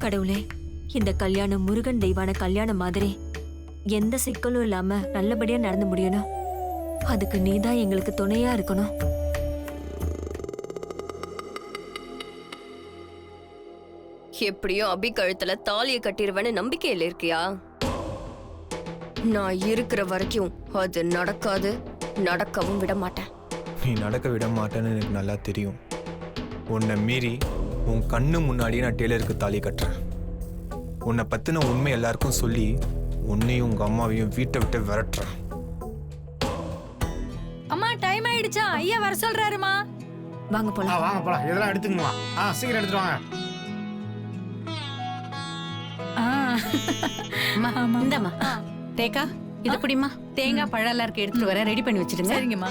கடவுளே, இந்த கல்யாணம் முருகன் தெய்வான கல்யாணம் மாதிரி எந்த சிக்கலும் இல்லாம நல்லபடியா நடந்து முடியணும். அதுக்கு நீதான் எங்களுக்கு துணையா இருக்கணும். எப்படியோ அபி கழுத்துல தாலியை கட்டிடுவேன்னு நம்பிக்கையில இருக்கியா? நான் இருக்கிற வரைக்கும் அது நடக்காது, நடக்கவும் விட மாட்டேன். நீ நடக்க விட மாட்டேன்னு எனக்கு நல்லா தெரியும். உன்னை மீறி உன் கண்ணு முன்னாடியே நான் டெய்லருக்கு தாலி கட்டுறேன். உன்னை பத்தின உண்மை எல்லாருக்கும் சொல்லி உன்னையும் உங்க அம்மாவையும் வீட்டை விட்டு விரட்டுறேன். அம்மா டைம் ஆயிடுச்சா? ஐயா வர சொல்றாருமா. வாங்க போலாம். வாங்க போலாம். இதெல்லாம் எடுத்துக்குமா? சீக்கிரம் எடுத்துட்டு வாங்க. இந்தாம்மா ரேகா, இது புடிமா. தேங்காய் பழம் எல்லாம் இருக்கு, எடுத்துட்டு வரேன். ரெடி பண்ணி வச்சிடுங்க. சரிங்கம்மா.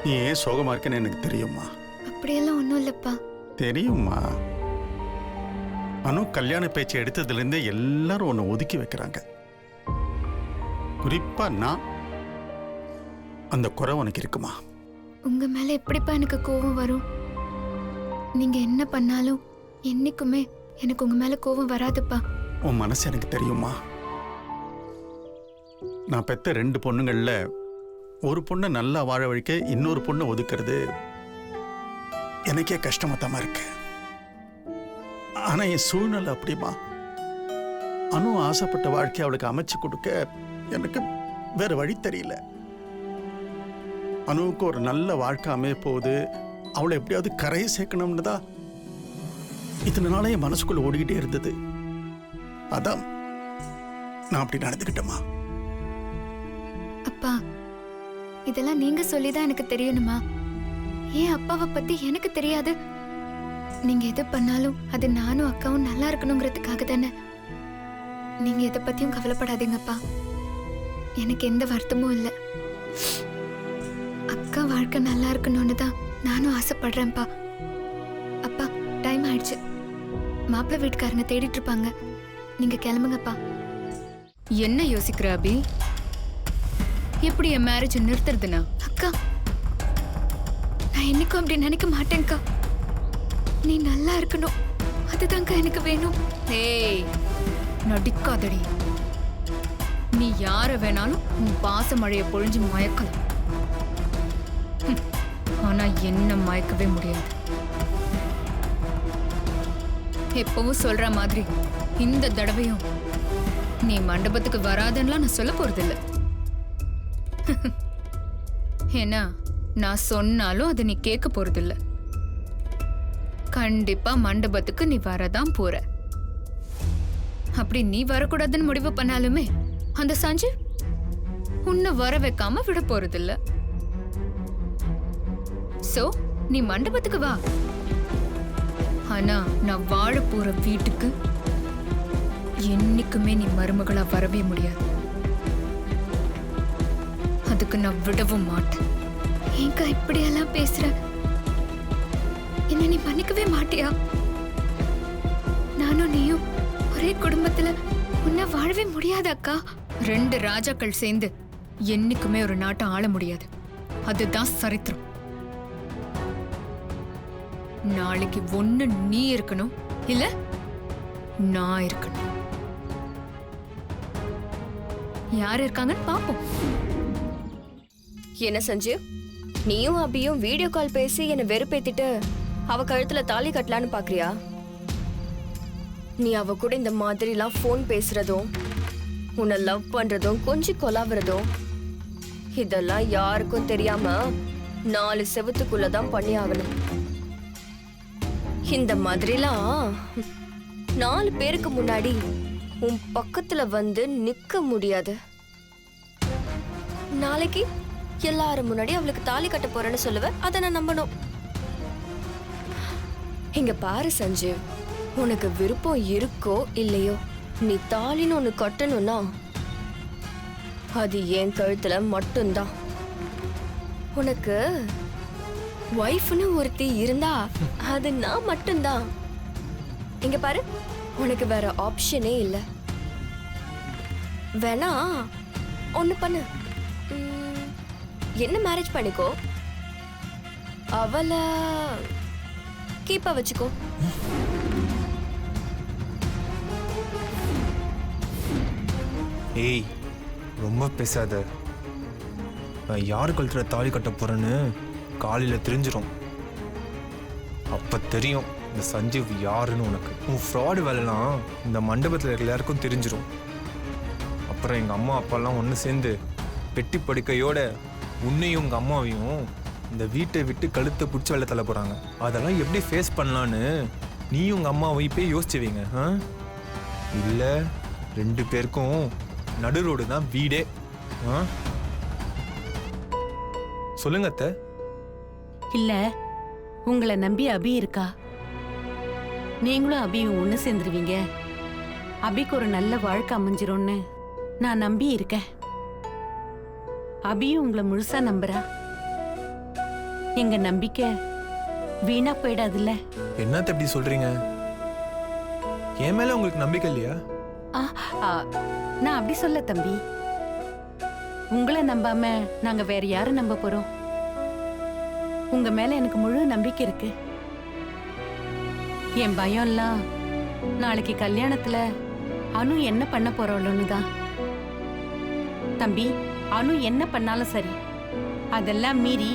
நீ ஏன் சோகமா இருக்கன்னு எனக்கு தெரியுமா? அப்படியெல்லாம் ஒன்றும் இல்லைப்பா. தெரியுமா? அனு கல்யாண பேச்சை எடுத்ததுலேருந்தே எல்லாரும் உன்னை ஒதுக்கி வைக்கிறாங்க. குறிப்பா நான். அந்த குறை உனக்கு இருக்குமா? உங்க மேல எப்படிப்பா எனக்கு கோபம் வரும்? நீங்க என்ன பண்ணாலும் என்னைக்குமே எனக்கு உங்க மேல கோபம் வராதுப்பா. உன் மனசு எனக்கு தெரியுமா? நான் பெத்த 2 பொண்ணுங்கள்ல ஒரு பொண்ணை நல்லா வாழ வழிக்க இன்னொரு பொண்ணை ஒதுக்குறது எனக்கே கஷ்டமாத்தாம இருக்கு. ஆனா என் சூழ்நிலை அப்படிமா. அனு ஆசைப்பட்ட வாழ்க்கையை அவளுக்கு அமைச்சு கொடுக்க எனக்கு வேற வழி தெரியல. அனுவுக்கு ஒரு நல்ல வாழ்க்கை அமைய போகுது, அவளை எப்படியாவது கரையை சேர்க்கணும்னு தான் இத்தனை நாளே என் மனசுக்குள்ள ஓடிக்கிட்டே இருந்தது. அதான் நான் அப்படி நடந்துக்கிட்டேமா. அப்பா, இதெல்லாம் நீங்க சொல்லிதான் எனக்கு தெரியணுமா? ஏன் அப்பாவை பத்தி எனக்கு தெரியாது? நீங்க எது பண்ணாலும் அது நானும் அக்காவும் நல்லா இருக்கணுங்கிறதுக்காக தானே. நீங்க எதை பத்தியும் கவலைப்படாதீங்கப்பா. எனக்கு எந்த வருத்தமும் இல்லை. அக்கா வாழ்க்கை நல்லா இருக்கணும்னு தான் நானும் ஆசைப்படுறேன்ப்பா. அப்பா, டைம் ஆயிடுச்சு. மாப்பிள்ளை வீட்டுக்காரங்க தேடிட்டு இருப்பாங்க. நீங்க கிளம்புங்கப்பா. என்ன யோசிக்கிற அபி? எப்படி என் மேரேஜ் நிறுத்துறதுனா? அக்கா, நான் என்னைக்கும் அப்படி நினைக்க மாட்டேன்க்கா. நீ நல்லா இருக்கணும், அதுதான்க்கா எனக்கு வேணும். ஏய், நடிக்காதடி. நீ யார வேணாலும் உன் பாச மழைய பொழிஞ்சு மயக்கலாம். ஆனா என்ன மயக்கவே முடியாது. எப்பவும் சொல்ற மாதிரி இந்த தடவையும் நீ மண்டபத்துக்கு வராதன்னுலாம் நான் சொல்ல போறதில்ல. ஏன்னா நான் சொன்னாலும் அதை நீ கேட்க போறதில்ல. கண்டிப்பா மண்டபத்துக்கு நீ வரதான் போற. அப்படி நீ வரக்கூடாதுன்னு முடிவு பண்ணாலுமே அந்த சஞ்சீவ் உன்னை வர வைக்காம விட போறதில்ல. சோ நீ மண்டபத்துக்கு வா. ஆனா நான் வாழ போற வீட்டுக்கு என்னைக்குமே நீ மருமகளா வரவே முடியாது. அதுக்கு நான் விடவும் மாட்டேன். ஏங்கா இப்படியெல்லாம் பேசுற? என்ன நீ மன்னிக்கவே மாட்டியா? நானும் நீயும் ஒரே குடும்பத்துல உன்னை வாழவே முடியாது அக்கா. 2 ராஜாக்கள் சேர்ந்து என்னைக்குமே ஒரு நாட்டை ஆள முடியாது. அதுதான் சரித்திரம். நாளைக்கு ஒண்ணு நீ இருக்கணும், இல்ல நான் இருக்கணும். யார் இருக்காங்கன்னு பாப்போம். என்ன சஞ்சீவ், நீயும் அபியும் வீடியோ கால் பேசி என்னை வெறுப்பேத்திட்டு அவ கழுத்துல தாலி கட்டலான்னு பாக்குறியா? நீ அவ கூட இந்த மாதிரிலாம் போன் பேசுறதும் உன்னை லவ் பண்றதும் கொஞ்சம் கொலாவுறதும் இதெல்லாம் யாருக்கும் தெரியாம 4 செவத்துக்குள்ளதான் பண்ணி ஆகணும். இந்த மாதிரிலாம் 4 பேருக்கு முன்னாடி உன் பக்கத்துல வந்து நிக்க முடியாது. நாளைக்கு எல்லாரும் முன்னாடி அவளுக்கு தாலி கட்ட போறேன்னு சொல்லுவ, அதை நான் நம்பணும். இங்க பாரு சஞ்சீவ், உனக்கு விருப்பம் இருக்கோ இல்லையோ, நீ தாலின்னு ஒண்ணு கட்டணும்னா அது என் கழுத்துல மட்டும்தான். உனக்கு வைஃப்னு ஒருத்தி இருந்தா அது நான் மட்டும்தான். இங்க பாரு, உனக்கு வேற ஆப்ஷனே இல்லை. வேணா ஒண்ணு பண்ணு. என்ன மேரேஜ் பண்ணிக்கோ, அவளை கீப்பா வச்சுக்கோ. ஏய் ரொம்ப பேசாத. நான் யார் கழுத்துல தாலி கட்ட போறேன்னு காலையில் தெரிஞ்சிடும். அப்ப தெரியும் இந்த சஞ்சீவ் யாருன்னு உனக்கு. உன் ஃப்ராடு வேலைலாம் இந்த மண்டபத்தில் இருக்கிற எல்லாருக்கும் தெரிஞ்சிடும். அப்புறம் எங்கள் அம்மா அப்பாலாம் ஒன்று சேர்ந்து பெட்டி படுக்கையோட உன்னையும் உங்கள் அம்மாவையும் இந்த வீட்டை விட்டு கழுத்தை பிடிச்சி வெளில தள்ள போகிறாங்க. அதெல்லாம் எப்படி ஃபேஸ் பண்ணலான்னு நீயும் உங்கள் அம்மாவை போய் யோசிச்சு வைங்க. இல்லை 2 பேருக்கும் நடு ரோடு தான் வீடே. சொல்லுங்க அத்தை. இல்ல உங்களை நம்பி அபி இருக்கா. நீங்களும் அபியும் ஒண்ணு சேர்ந்துருவீங்க. அபிக்கு ஒரு நல்ல வாழ்க்கை அமைஞ்சிரும்னு நான் நம்பி இருக்கேன். அபியும் உங்களை முழுசா நம்புறா. எங்க நம்பிக்கை வீணா போயிடாதுல்ல. என்னத்த எப்படி சொல்றீங்க? என் மேல உங்களுக்கு நம்பிக்கை இல்லையா? நான் அப்படி சொல்ல தம்பி. உங்களை நம்பாம நாங்க வேற யாரும் நம்ப போறோம்? உங்க மேல எனக்கு முழு நம்பிக்கை இருக்கு. என் பயம்லாம் நாளைக்கு கல்யாணத்துல அனு என்ன பண்ண போறோம்னு தான். தம்பி, அனு என்ன பண்ணாலும் சரி, அதெல்லாம் மீறி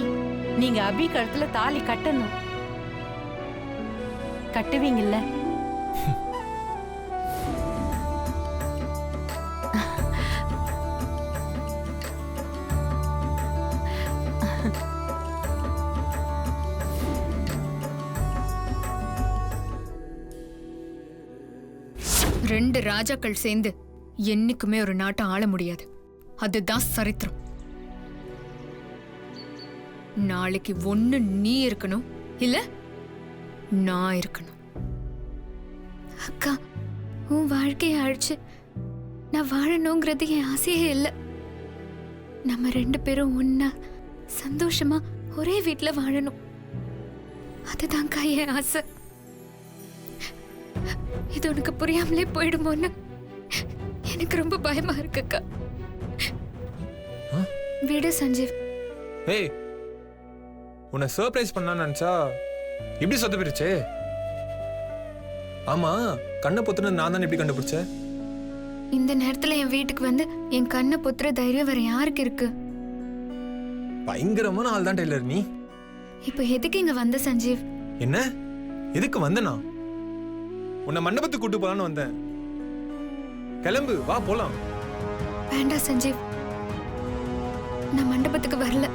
நீங்க அபி கழுத்துல தாலி கட்டணும். கட்டுவீங்கல்ல? ரெண்டு ராஜாக்கள் சேர்ந்து என்னைக்குமே ஒரு நாட்டை ஆள முடியாது. அதுதான் சரித்திரம். நாளைக்கு ஒண்ணு நீ இருக்கணும், இல்ல நான் இருக்கணும். அக்கா, உன் வாழ்க்கையை அழிச்சு நான் வாழணுங்கிறது என் ஆசையே இல்லை. நம்ம 2 பேரும் ஒன்னா சந்தோஷமா ஒரே வீட்டுல வாழணும். அதுதான்க்கா என் ஆசை. இது உனக்கு புரியாமலே போயிடுமோன்னு எனக்கு ரொம்ப பயமா இருக்குக்கா. விடு சஞ்சீவ். ஏய், உன்னை சர்ப்ரைஸ் பண்ணலான்னு நினைச்சா எப்படி சொத்த போயிருச்சே? ஆமா, கண்ணை பொத்துன்னு நான் தானே எப்படி கண்டுபிடிச்சேன்? இந்த நேரத்துல என் வீட்டுக்கு வந்து என் கண்ணை பொத்துற தைரியம் வேற யாருக்கு இருக்கு? பயங்கரமான ஆள் தான் டெய்லர் நீ. இப்ப எதுக்கு இங்க வந்த சஞ்சீவ்? என்ன எதுக்கு வந்தனா? உன்னை மண்டபத்துக்கு கூட்டு போலான்னு வந்தேன். கிளம்பு, வா போலாம். வேண்டாம் சஞ்சீவ், நான் மண்டபத்துக்கு வரல.